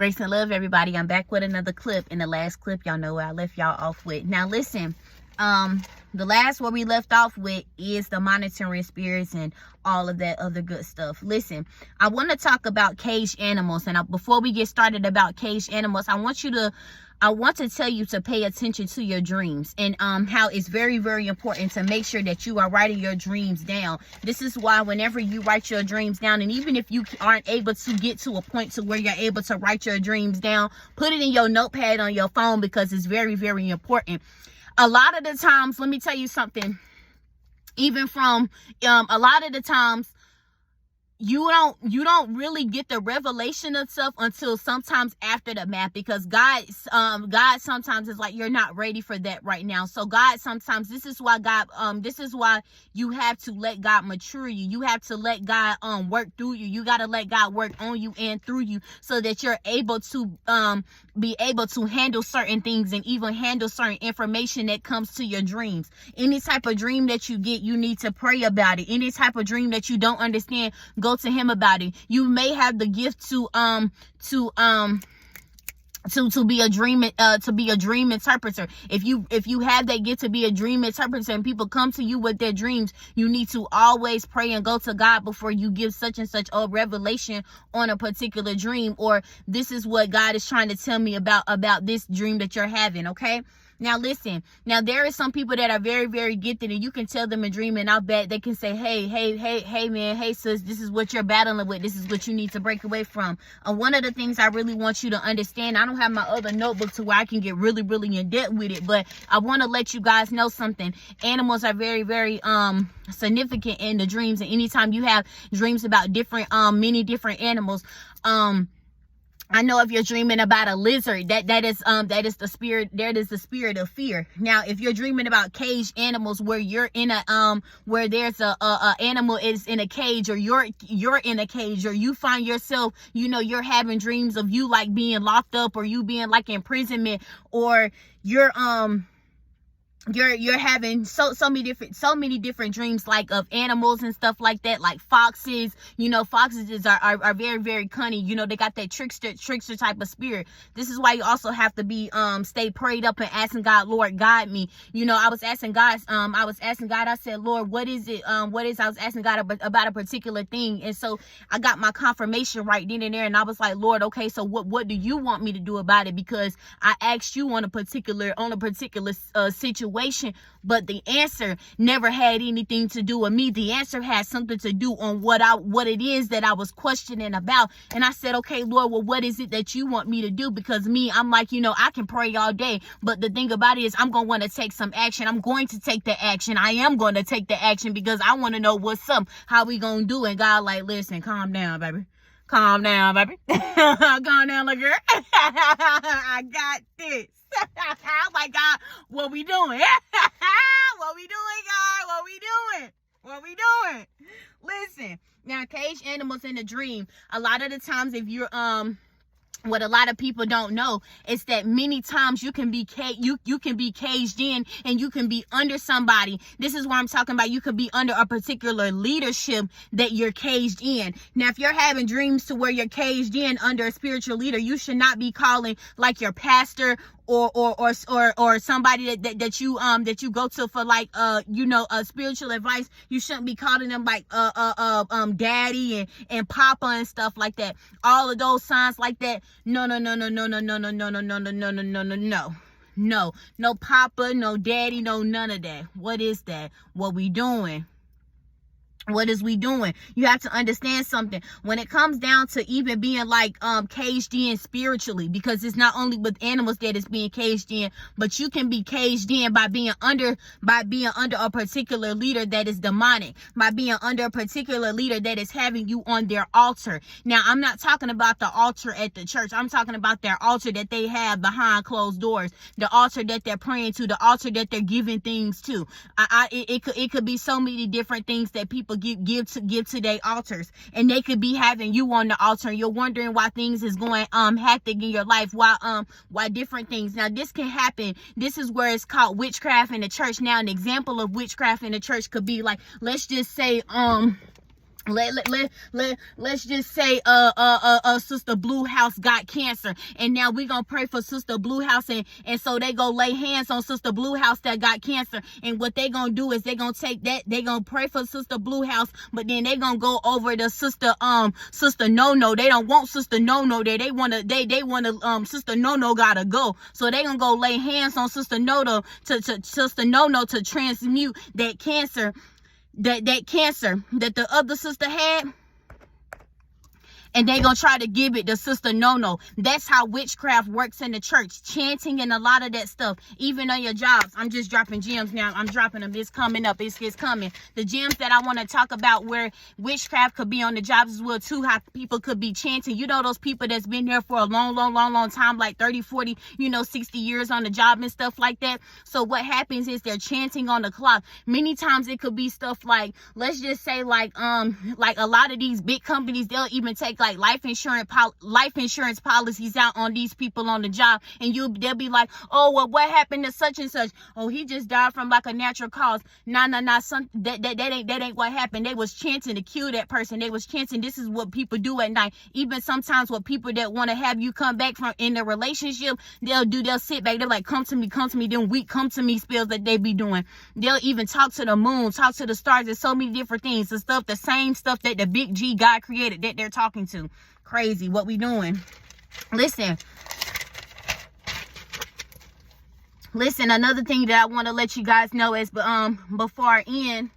Grace and love, everybody. I'm back with another clip. In the last clip, y'all know where I left y'all off with. Now, listen. The last where we left off with is the monitoring spirits and all of that other good stuff. Listen, I want to talk about caged animals. And before we get started about caged animals, I want to tell you to pay attention to your dreams and how it's very, very important to make sure that you are writing your dreams down. This is why whenever you write your dreams down, and even if you aren't able to get to a point to where you're able to write your dreams down, put it in your notepad on your phone, because it's very, very important. A lot of the times, let me tell you something, even from a lot of the times, you don't really get the revelation of stuff until sometimes after the math, because God sometimes is like, you're not ready for that right now. So God sometimes, this is why you have to let God mature you. You have to let God work through you. You got to let God work on you and through you, so that you're able to be able to handle certain things and even handle certain information that comes to your dreams. Any type of dream that you get, you need to pray about it. Any type of dream that you don't understand, go to him about it. You may have the gift to be a dream interpreter. If you have that gift to be a dream interpreter and people come to you with their dreams, you need to always pray and go to God before you give such and such a revelation on a particular dream, or this is what God is trying to tell me about this dream that you're having. Okay. Now listen, now there are some people that are very, very gifted, and you can tell them a dream, and I'll bet they can say, hey man, hey sis, this is what you're battling with. This is what you need to break away from. One of the things I really want you to understand, I don't have my other notebook to where I can get really, really in depth with it, but I want to let you guys know something. Animals are very, very significant in the dreams, and anytime you have dreams about different many different animals, I know if you're dreaming about a lizard, that is the spirit of fear. Now, if you're dreaming about caged animals, where you're in where there's a animal is in a cage, or you're in a cage, or you find yourself, you're having dreams of you like being locked up, or you being like imprisonment, or you're having so many different dreams, like of animals and stuff like that, like foxes. Foxes are very, very cunning. They got that trickster type of spirit. This is why you also have to be stay prayed up and asking God, Lord, guide me. I was asking God, I said, Lord, what is it? I was asking God about a particular thing, and so I got my confirmation right then and there, and I was like, Lord, okay, so what do you want me to do about it? Because I asked you on a particular situation, but the answer never had anything to do with me. The answer had something to do on what it is that I was questioning about. And I said, okay, Lord, well, what is it that you want me to do? Because I'm like, I can pray all day, but the thing about it is, I'm going to want to take some action. I'm going to take the action. I am going to take the action, because I want to know what's up, how we going to do it. God, like, listen, calm down, baby. Calm down, baby. Calm down, little girl. I got this. Oh my God, what we doing? What we doing, God? What we doing? Listen, now, caged animals in the dream, a lot of the times, if you're what a lot of people don't know is that many times you can be you can be caged in, and you can be under somebody. This is what I'm talking about. You could be under a particular leadership that you're caged in. Now, if you're having dreams to where you're caged in under a spiritual leader, you should not be calling like your pastor or somebody that you go to for like spiritual advice. You shouldn't be calling them like daddy and papa and stuff like that. All of those signs like that. No, papa, no daddy, no none of that. What is that? What we doing? What is we doing? You have to understand something when it comes down to even being like caged in spiritually, because it's not only with animals that it's being caged in, but you can be caged in by being under a particular leader that is demonic, by being under a particular leader that is having you on their altar. Now, I'm not talking about the altar at the church. I'm talking about their altar that they have behind closed doors, the altar that they're praying to, the altar that they're giving things to. It could be so many different things that people give to their altars, and they could be having you on the altar, and you're wondering why things is going hectic in your life, why different things. Now, this can happen. This is where it's called witchcraft in the church. Now, an example of witchcraft in the church could be like, let's just say Let's just say Sister Blue House got cancer, and now we gonna pray for Sister Blue House, and so they go lay hands on Sister Blue House that got cancer. And what they gonna do is they gonna take that, they gonna pray for Sister Blue House, but then they gonna go over to Sister No. They don't want Sister No there. They wanna Sister No gotta go. So they gonna go lay hands on Sister No to Sister No to transmute that cancer, that cancer that the other sister had, and they gonna try to give it to Sister No. That's how witchcraft works in the church. Chanting and a lot of that stuff. Even on your jobs. I'm just dropping gems now. I'm dropping them. It's coming up. It's coming. The gems that I want to talk about where witchcraft could be on the jobs as well too. How people could be chanting. You know, those people that's been there for a long time, like 30, 40, 60 years on the job and stuff like that. So what happens is they're chanting on the clock. Many times it could be stuff like, let's just say like a lot of these big companies, they'll even take like life insurance policies out on these people on the job, and they'll be like, oh, well, what happened to such and such? Oh, he just died from like a natural cause. Nah, that ain't what happened. They was chanting to kill that person. They was chanting. This is what people do at night. Even sometimes with people that want to have you come back from in the relationship, they'll sit back. They're like, come to me. Then weak come to me spells that they be doing. They'll even talk to the moon, talk to the stars. There's so many different things. The same stuff that the big G God created that they're talking to. Crazy what we doing. Listen, another thing that I want to let you guys know is before I end,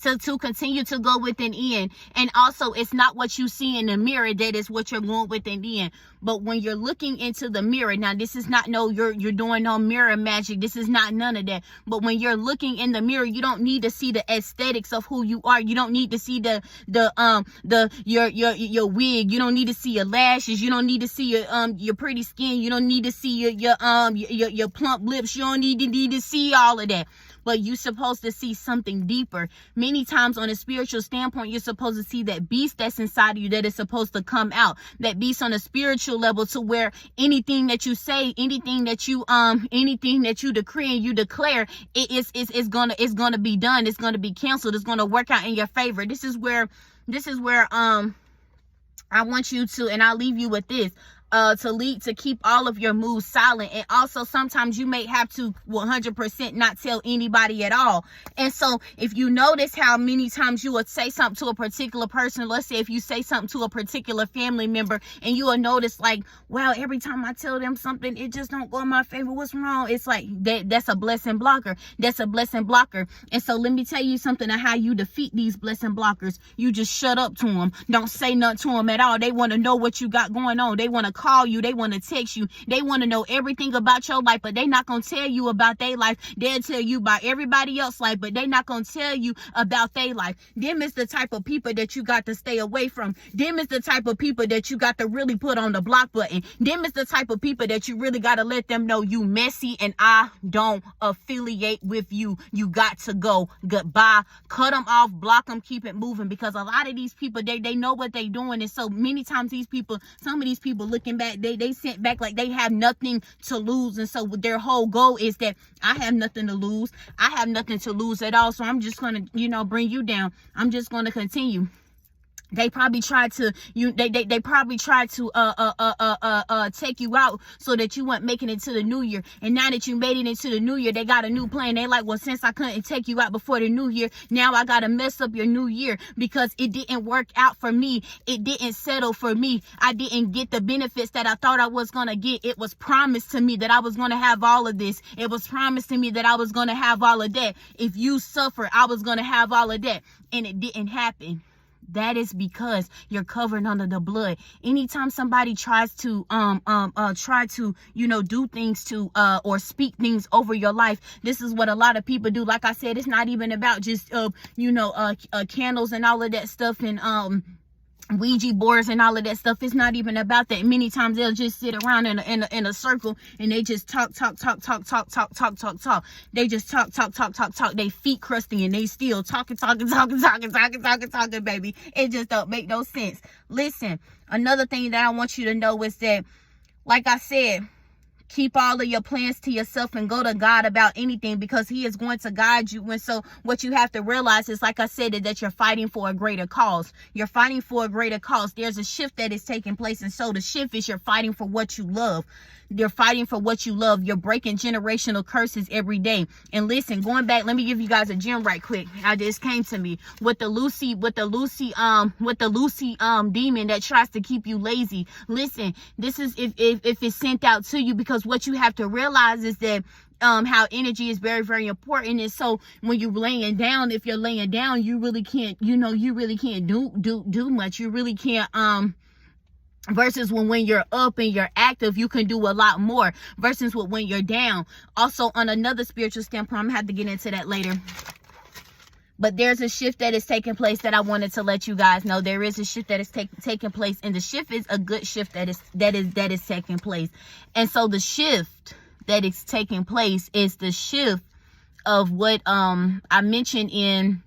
to continue to go with an end. And also, it's not what you see in the mirror that is what you're going with an end. But when you're looking into the mirror, now this is not you're doing no mirror magic. This is not none of that. But when you're looking in the mirror, you don't need to see the aesthetics of who you are. You don't need to see your wig. You don't need to see your lashes. You don't need to see your pretty skin. You don't need to see your plump lips. You don't need to see all of that. But you're supposed to see something deeper. Many times on a spiritual standpoint, you're supposed to see that beast that's inside of you that is supposed to come out. That beast on a spiritual level, to where anything that you say, anything that you decree and you declare, it's gonna be done. It's gonna be canceled. It's gonna work out in your favor. This is where I want you to, and I'll leave you with this. To keep all of your moves silent. And also sometimes you may have to 100% not tell anybody at all. And so if you notice how many times you would say something to a particular person, let's say if you say something to a particular family member, and you will notice like, wow, every time I tell them something, it just don't go in my favor. What's wrong? It's like that's a blessing blocker. That's a blessing blocker. And so let me tell you something of how you defeat these blessing blockers. You just shut up to them. Don't say nothing to them at all. They want to know what you got going on. They want to call you. They want to text you. They want to know everything about your life, but they not going to tell you about their life. They'll tell you about everybody else's life, but they not going to tell you about their life. Them is the type of people that you got to stay away from. Them is the type of people that you got to really put on the block button. Them is the type of people that you really got to let them know you messy and I don't affiliate with you. You got to go. Goodbye. Cut them off. Block them. Keep it moving, because a lot of these people, they know what they doing. And so many times some of these people looking back, they sent back like they have nothing to lose. And so their whole goal is that I have nothing to lose. I have nothing to lose at all. So I'm just going to, bring you down. I'm just going to continue. They probably tried to they probably tried to take you out so that you weren't making it to the new year. And now that you made it into the new year, they got a new plan. They like, well, since I couldn't take you out before the new year, now I gotta mess up your new year because it didn't work out for me. It didn't settle for me. I didn't get the benefits that I thought I was gonna get. It was promised to me that I was gonna have all of this. It was promised to me that I was gonna have all of that. If you suffer, I was gonna have all of that. And it didn't happen. That is because you're covered under the blood. Anytime somebody tries to do things to or speak things over your life, this is what a lot of people do. Like I said, it's not even about just candles and all of that stuff and Ouija boards and all of that stuff. It's not even about that. Many times they'll just sit around in a circle and they just talk. They just talk. They feet crusty and they still talking, baby. It just don't make no sense. Listen, another thing that I want you to know is that, like I said, Keep all of your plans to yourself and go to God about anything, because he is going to guide you. And so what you have to realize is, like I said, is that you're fighting for a greater cause. You're fighting for a greater cause. There's a shift that is taking place. And so the shift is you're fighting for what you love. You're fighting for what you love. You're breaking generational curses every day. And listen, going back, let me give you guys a gem right quick. I just came to me with the Lucy demon that tries to keep you lazy. Listen, this is if it's sent out to you, because what you have to realize is that how energy is very, very important. And so when you're laying down, if you're laying down, you really can't, you really can't do much. You really can't versus when you're up and you're active, you can do a lot more, versus when you're down. Also, on another spiritual standpoint, I'm gonna have to get into that later, but there's a shift that is taking place that I wanted to let you guys know. There is a shift that is taking place, and the shift is a good shift that is taking place. And so the shift that is taking place is the shift of what I mentioned in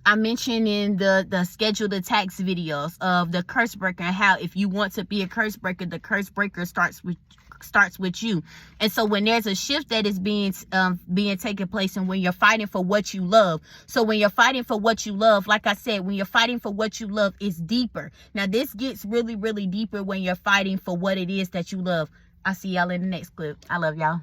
the scheduled attacks videos of the curse breaker, and how if you want to be a curse breaker, the curse breaker starts with you. And so when there's a shift that is being taken place, and when you're fighting for what you love, so when you're fighting for what you love, like I said, when you're fighting for what you love, it's deeper. Now this gets really, really deeper when you're fighting for what it is that you love. I'll see y'all in the next clip. I love y'all.